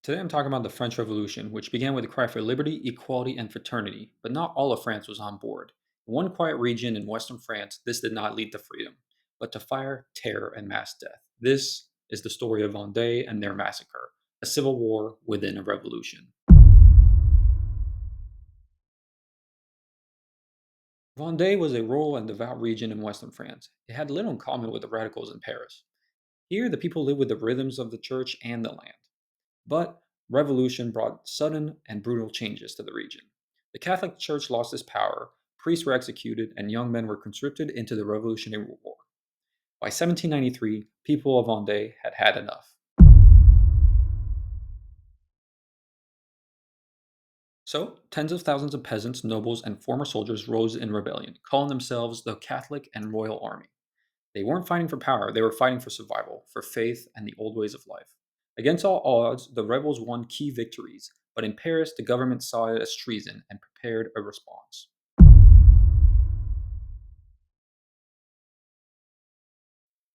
Today I'm talking about the French Revolution, which began with a cry for liberty, equality, and fraternity, but not all of France was on board. In one quiet region in western France, this did not lead to freedom, but to fire, terror, and mass death. This is the story of Vendée and their massacre, a civil war within a revolution. Vendée was a rural and devout region in western France. It had little in common with the radicals in Paris. Here, the people lived with the rhythms of the church and the land. But revolution brought sudden and brutal changes to the region. The Catholic Church lost its power, priests were executed, and young men were conscripted into the Revolutionary War. By 1793, people of Vendée had had enough. So, tens of thousands of peasants, nobles, and former soldiers rose in rebellion, calling themselves the Catholic and Royal Army. They weren't fighting for power, they were fighting for survival, for faith, and the old ways of life. Against all odds, the rebels won key victories, but in Paris, the government saw it as treason and prepared a response.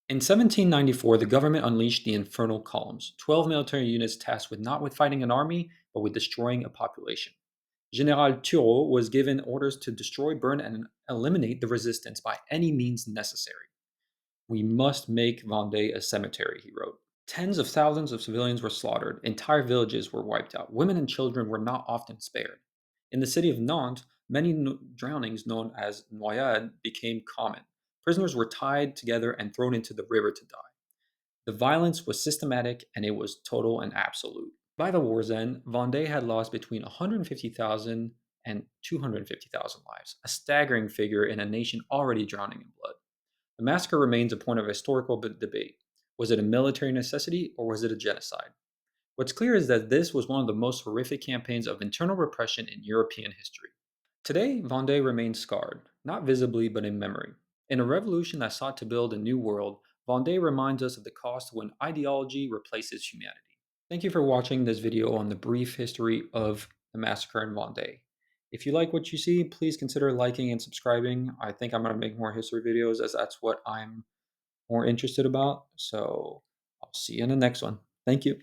In 1794, the government unleashed the Infernal Columns, 12 military units tasked with not with fighting an army, but with destroying a population. General Turreau was given orders to destroy, burn, and eliminate the resistance by any means necessary. We must make Vendée a cemetery, he wrote. Tens of thousands of civilians were slaughtered, entire villages were wiped out, women and children were not often spared. In the city of Nantes, many drownings known as noyades became common. Prisoners were tied together and thrown into the river to die. The violence was systematic and it was total and absolute. By the war's end, Vendée had lost between 150,000 and 250,000 lives, a staggering figure in a nation already drowning in blood. The massacre remains a point of historical debate. Was it a military necessity or was it a genocide? What's clear is that this was one of the most horrific campaigns of internal repression in European history. Today, Vendée remains scarred, not visibly but in memory. In a revolution that sought to build a new world, Vendée reminds us of the cost when ideology replaces humanity. Thank you for watching this video on the brief history of the massacre in Vendée. If you like what you see, please consider liking and subscribing. I think I'm going to make more history videos as that's what I'm more interested about. So I'll see you in the next one. Thank you.